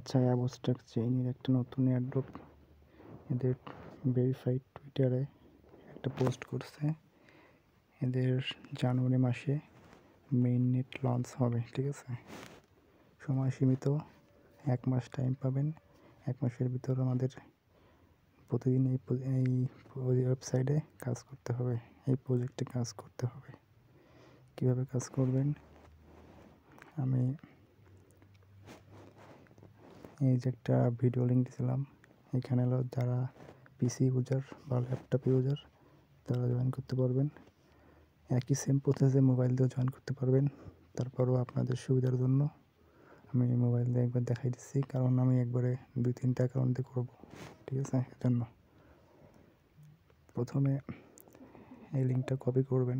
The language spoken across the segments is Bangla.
আচ্ছা, অ্যাবস্ট্রাক্ট চেইনের একটা নতুন এয়ারড্রপ এদের ভেরিফাইড টুইটারে একটা পোস্ট করছে। এদের জানুয়ারি মাসে মেইন নেট লঞ্চ হবে, ঠিক আছে। সময় সীমিত, 1 মাস টাইম পাবেন। 1 মাসের ভিতর আমাদের প্রতিদিন এই ওয়েবসাইটে কাজ করতে হবে, এই প্রজেক্টে কাজ করতে হবে। কীভাবে কাজ করবেন, আমি এই যে একটা ভিডিও লিঙ্ক দিয়েছিলাম, এখানে হলো যারা পিসি ইউজার বা ল্যাপটপ ইউজার তারা জয়েন করতে পারবেন। একই সেম প্রসেসে মোবাইল দিয়েও জয়েন করতে পারবেন। তারপরও আপনাদের সুবিধার জন্য আমি মোবাইল দিয়ে একবার দেখাই দিচ্ছি, কারণ আমি একবারে 2-3টা অ্যাকাউন্ট দিয়ে করবো, ঠিক আছে। এজন্য প্রথমে এই লিঙ্কটা কপি করবেন,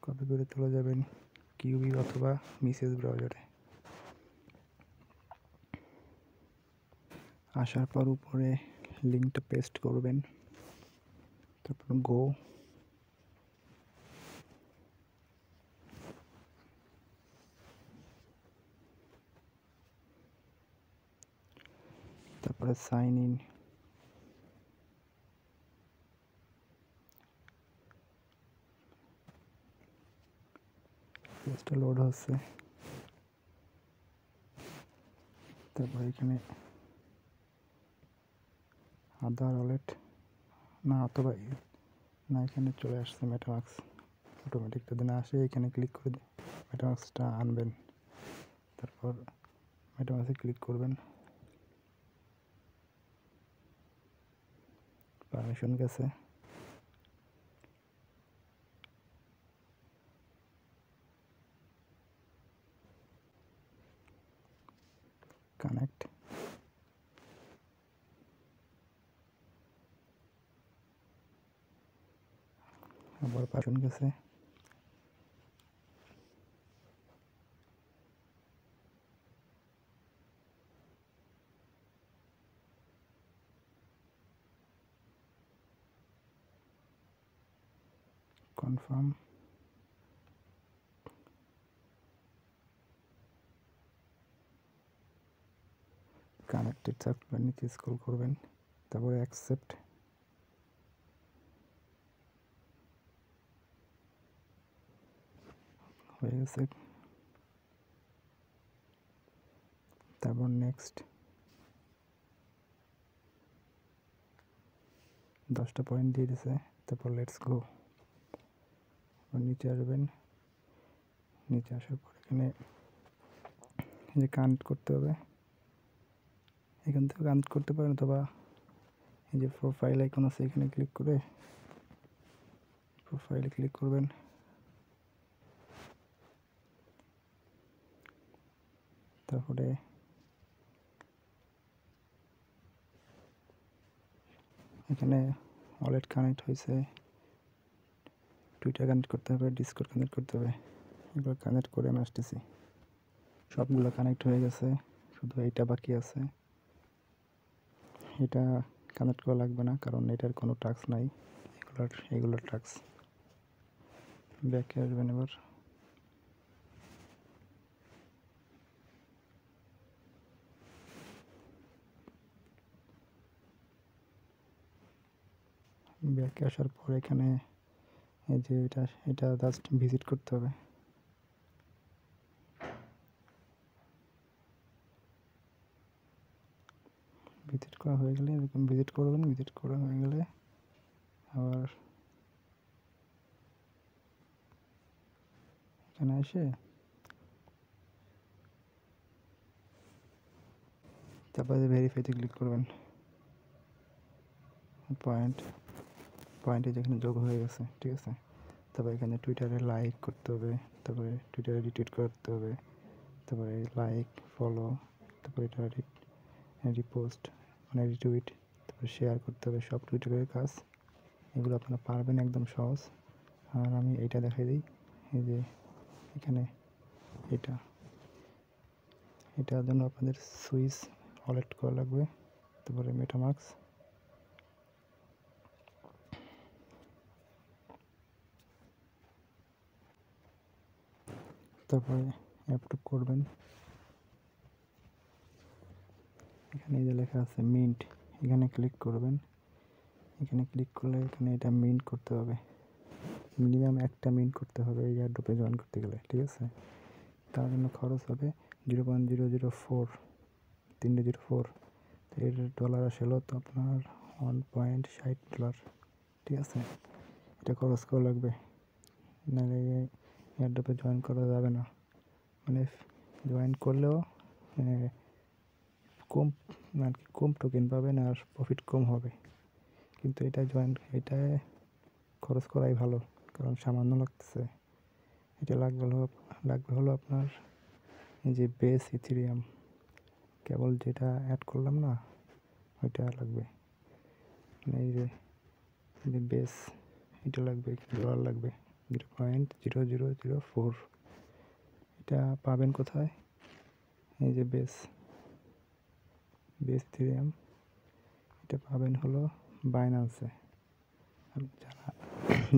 কপি করে চলে যাবেন কিউবি অথবা মিসেস ব্রাউজারে। আসার পর উপরে লিঙ্কটা পেস্ট করবেন, তারপর গো, তারপরে সাইন ইন, পেজটা লোড হচ্ছে। তারপর এখানে আধার ওয়ালেট না অথবা না, এখানে চলে আসছে মেটামাক্স অটোমেটিক। যদি না আসে এখানে ক্লিক করে মেটামাক্সটা আনবেন, তারপর মেটামাক্সে ক্লিক করবেন। পারমিশন গেছে, কানেক্ট, আবার পারমিশন গেছে, কনফার্ম, কানেক্টেড সফটওয়্যার নিচে স্ক্রল করবেন, তারপরে অ্যাকসেপ্ট, হয়ে গেছে। তারপর নেক্সট, 10টা পয়েন্ট দিয়ে দিছে। তারপর লেটস গো, নিচে আসবেন। নিচে আসার পর এখানে যে কানেক্ট করতে হবে, এখান থেকে কানেক্ট করতে পারেন, অথবা এই যে প্রোফাইল আইকন আছে এখানে ক্লিক করে প্রোফাইলে ক্লিক করবেন। তারপরে এখানে ওয়ালেট কানেক্ট হয়েছে, টুইটার কানেক্ট করতে হবে, ডিসকর্ড কানেক্ট করতে হবে। এগুলো কানেক্ট করে আমি আসতেছি। সবগুলো কানেক্ট হয়ে গেছে, শুধু এইটা বাকি আছে। এটা কানেক্ট করা লাগবে না, কারণ এটার কোনো টাস্ক নাই, এগুলোর টাস্ক। ব্যাকে আসবেন এবার। ব্যাকে আসার পর এখানে এই যে এটা জাস্ট ভিজিট করতে হবে। ভিজিট করা হয়ে গেলে এরকম ভিজিট করবেন। ভিজিট করা হয়ে গেলে আবার এখানে এসে তারপরে ভেরিফাইতে ক্লিক করবেন। পয়েন্টে যেখানে যোগ হয়ে গেছে, ঠিক আছে। তারপরে এখানে টুইটারে লাইক করতে হবে, তারপরে টুইটারে রিটুইট করতে হবে, তারপরে লাইক, ফলো, তারপরে এটা রিপোস্ট মানে রিটুইট, তারপরে শেয়ার করতে হবে। সব টুইটারের কাজ, এগুলো আপনারা পারবেন, একদম সহজ। আর আমি এইটা দেখাই দিই, এই যে এখানে এটার জন্য আপনাদের সুইচ ওয়ালেট করা লাগবে, তারপরে মেটামাক্স, তারপরে অ্যাপ্রুভ করবেন। এই যে লেখা আছে মিন্ট, এখানে ক্লিক করবেন। এখানে ক্লিক করলে এখানে এটা মিন্ট করতে হবে, মিনিমাম একটা মিন্ট করতে হবে এই এয়ারড্রপে জয়েন করতে গেলে, ঠিক আছে। তার জন্য খরচ হবে 0.004, 304। তো এর ডলার আসলে তো আপনার $1.60, ঠিক আছে। এটা খরচ করা লাগবে, নাহলে এয়ারড্রপে জয়েন করা যাবে না। মানে জয়েন করলেও কম আর কি, কম টোকেন পাবেন আর প্রফিট কম হবে। কিন্তু এটা খরচ করাই ভালো, কারণ সামান্য লাগতেছে। এটা লাগবে হলো আপনার এই যে বেস ইথেরিয়াম, কেবল যেটা অ্যাড করলাম না ওইটা লাগবে। মানে এই যে বেস, এটা লাগবে, ডলার লাগবে 0.0004। এটা পাবেন কোথায়? এই যে বেস ইথেরিয়াম, এটা পাবেন হলো বাইন্যান্সে। যারা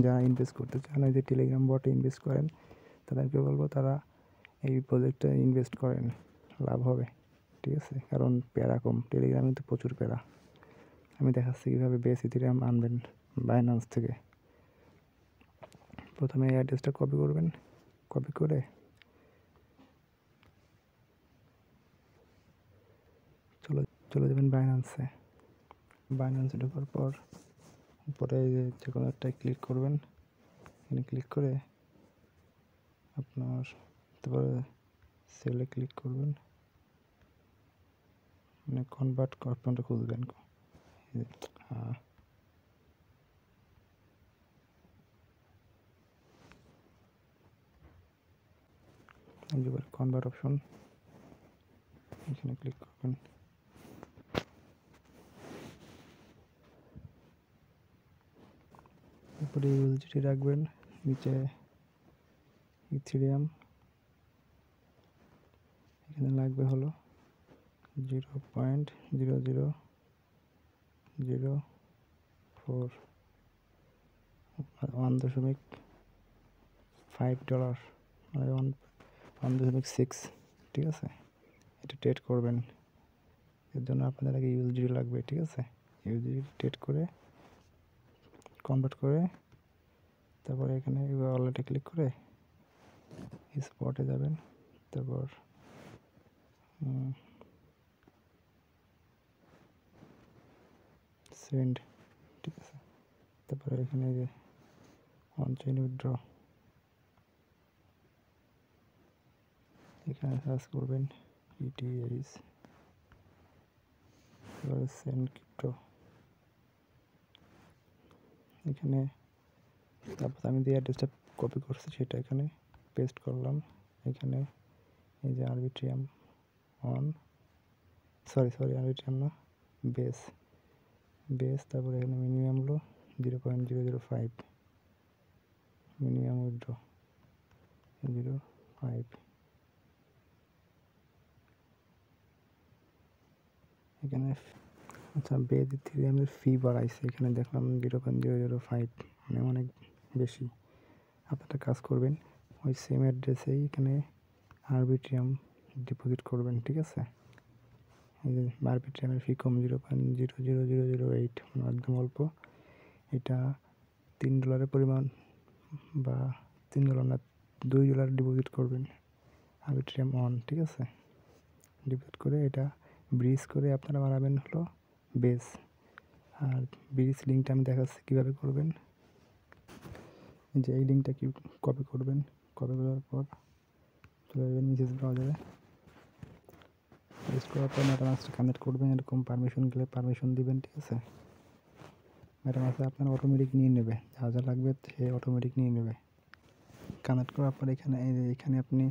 যারা ইনভেস্ট করতে চান, ওই যে টেলিগ্রাম বটে ইনভেস্ট করেন, তাদেরকে বলবো তারা এই প্রজেক্টে ইনভেস্ট করেন, লাভ হবে, ঠিক আছে। কারণ প্যারা কম, টেলিগ্রামে তো প্রচুর প্যারা। আমি দেখাচ্ছি কীভাবে বেস ইথেরিয়াম আনবেন বাইন্যান্স থেকে। প্রথমে এই অ্যাড্রেসটা কপি করবেন, কপি করে চলে যাবেন বাইন্যান্সে। বাইন্যান্সে ঢোকার পর উপরে যে কোনো একটাই ক্লিক করবেন। এখানে ক্লিক করে আপনার তারপরে সেলে ক্লিক করবেন, মানে কনভার্ট অপশনটা খুঁজবেন। কনভার্ট অপশন, এখানে ক্লিক করবেন। উপরে ইউএসডিটি রাখবেন, নিচে ইথেরিয়াম, এখানে লাগবে হলো 0.0004, $1.5, মানে 1.6, ঠিক আছে। এটা ট্রেড করবেন, এর জন্য আপনাদের আগে ইউএসডি লাগবে, ঠিক আছে। ইউএসডি ট্রেড করে কনভার্ট করে তারপরে এখানে ওয়ালেটে ক্লিক করে স্পটে যাবেন, তারপর সেন্ড, ঠিক আছে। তারপরে এখানে যে অন চেইন উইথড্র, এখানে সার্চ করবেন ইটিএইচ, তারপরে সেন্ড ক্রিপ্টো। এখানে তারপর আমি যে অ্যাড্রেসটা কপি করছি সেটা এখানে পেস্ট করলাম। এখানে এই যে আরবিট্রিয়াম অন, সরি আরবিট্রিয়াম না, বেস, তারপরে এখানে মিনিমাম হলো 0.005, মিনিমাম উইথড্র 0.5। এখানে আচ্ছা, বেস ইথেরিয়ামের ফি বাড়াইছে, এখানে দেখলাম 0.005, মানে অনেক বেশি। আপনারা কাজ করবেন ওই সেম অ্যাড্রেসেই এখানে আরবিট্রিয়াম ডিপোজিট করবেন, ঠিক আছে। এই যে আরবিট্রিয়ামের ফি কম, 0.00008, মানে একদম অল্প। এটা $3 পরিমাণ, বা $3 না, $2 ডিপোজিট করবেন আরবিট্রিয়াম অন, ঠিক আছে। ডিপোজিট করে এটা ব্রিজ করে আপনারা বানাবেন হলো বেস। আর ব্রিজ লিঙ্কটা আমি দেখাচ্ছি কীভাবে করবেন। যে এই লিঙ্কটা কপি করবেন, কপি করার পর চলে যাবেন মেসেজ ব্রাউজারে, পেস্ট করার পর মেটামাস্কটা কানেক্ট করবেন। এরকম পারমিশন গেলে পারমিশন দিবেন, ঠিক আছে। মেটামাস্ক আপনার অটোমেটিক নিয়ে নেবে, যা যা লাগবে সে অটোমেটিক নিয়ে নেবে। কানেক্ট করার পর এখানে আপনি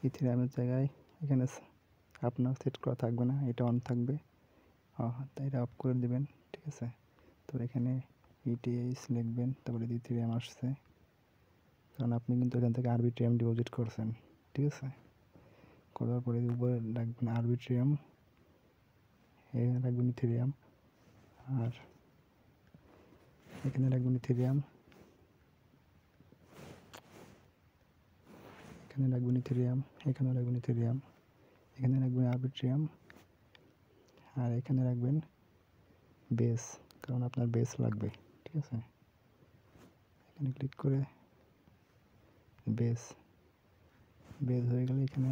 ইথেরিয়ামের জায়গায় এখানে আপনার সেট করা থাকবে না, এটা অন থাকবে, তাই এটা অফ করে দেবেন, ঠিক আছে। তো এখানে ইটিএইচ লিখবেন, তারপরে ইথেরিয়াম আসছে, কারণ আপনি কিন্তু এখান থেকে আরবিট্রিয়াম ডিপোজিট করছেন, ঠিক আছে। করার পরে উপরে রাখবেন আরবিট্রিয়াম, এখানে রাখবেন ইথেরিয়াম, আর এখানে রাখবেন ইথেরিয়াম, এখানে রাখবেন ইথেরিয়াম, এখানে রাখবেন ইথেরিয়াম, এখানে রাখবেন আরবিট্রিয়াম, আর এখানে রাখবেন বেস, কারণ আপনার বেস লাগবে। ঠিক আছে, এখানে ক্লিক করে বেস বেস হয়ে গেলে এখানে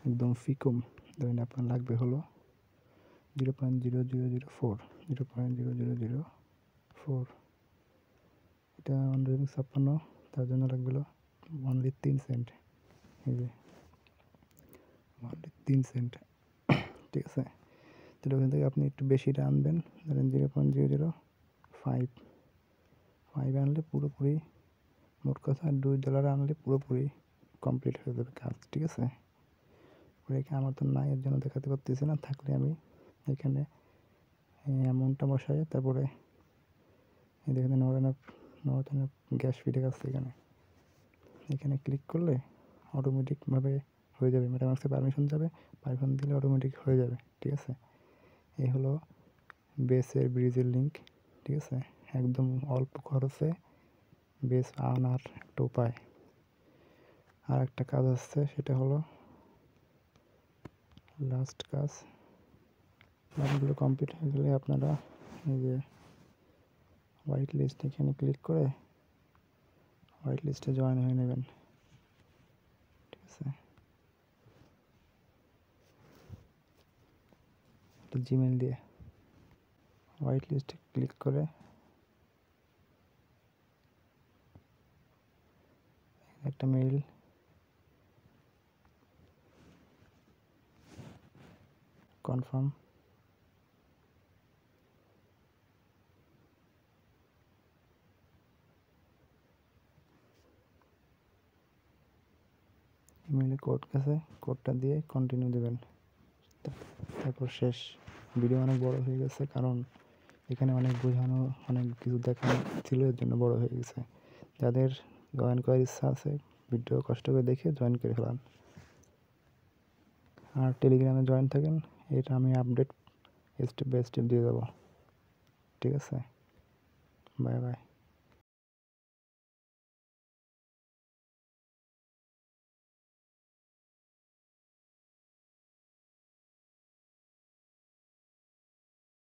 একদম ফিকম ধরেন আপনার লাগবে হলো 0.0004 0.0004। এটা 156, তার জন্য লাগবে হলো অনলি 3 সেন্ট। এই যে অনলি 3 সেন্ট। ঠিক আছে, তো ওখান থেকে আপনি একটু বেশিটা আনবেন, ধরেন 0.005 আনলে পুরোপুরি, মোট কথা $2 আনলে পুরোপুরি কমপ্লিট হয়ে যাবে কাজ। ঠিক আছে, এখানে আমার তো নাই, এর জন্য দেখাতে পারতেছি না, থাকলে আমি এখানে অ্যামাউন্টটা বসাই, তারপরে এই দেখেন নর্থ গ্যাস ফিডে আছে, এখানে ক্লিক করলে অটোমেটিকভাবে হয়ে যাবে। মেটামাক্সে পারমিশন যাবে, পারমিশন দিলে অটোমেটিক হয়ে যাবে। ঠিক আছে, এই হলো বেসের ব্রিজের লিঙ্ক। ঠিক আছে, একদম অল্প খরচে বেস আনার একটা উপায়। আর একটা কাজ আসছে, সেটা হলো লাস্ট কাজ। বাকিগুলো কমপ্লিট হয়ে গেলে আপনারা এই যে হোয়াইট লিস্ট, এখানে ক্লিক করে হোয়াইট লিস্টে জয়েন হয়ে নেবেন। ঠিক আছে, একটা জিমেল দিয়ে হোয়াইট লিস্টে ক্লিক করে একটা মেইল, কনফার্ম, ইমেইলে কোড গেছে, কোডটা দিয়ে কন্টিনিউ দেবেন, তারপর শেষ। ভিডিও অনেক বড় হয়ে গেছে, কারণ এখানে অনেক বোঝানো, অনেক কিছু দেখানো ছিল, এর জন্য বড় হয়ে গেছে। যাদের জয়েন করার ইচ্ছা আছে, ভিডিও কষ্ট করে দেখে জয়েন করে ফেলান। আর টেলিগ্রামে জয়েন থাকেন, এটা আমি আপডেট স্টেপ বাই স্টেপ দিয়ে দেবো। ঠিক আছে, বাই বাই।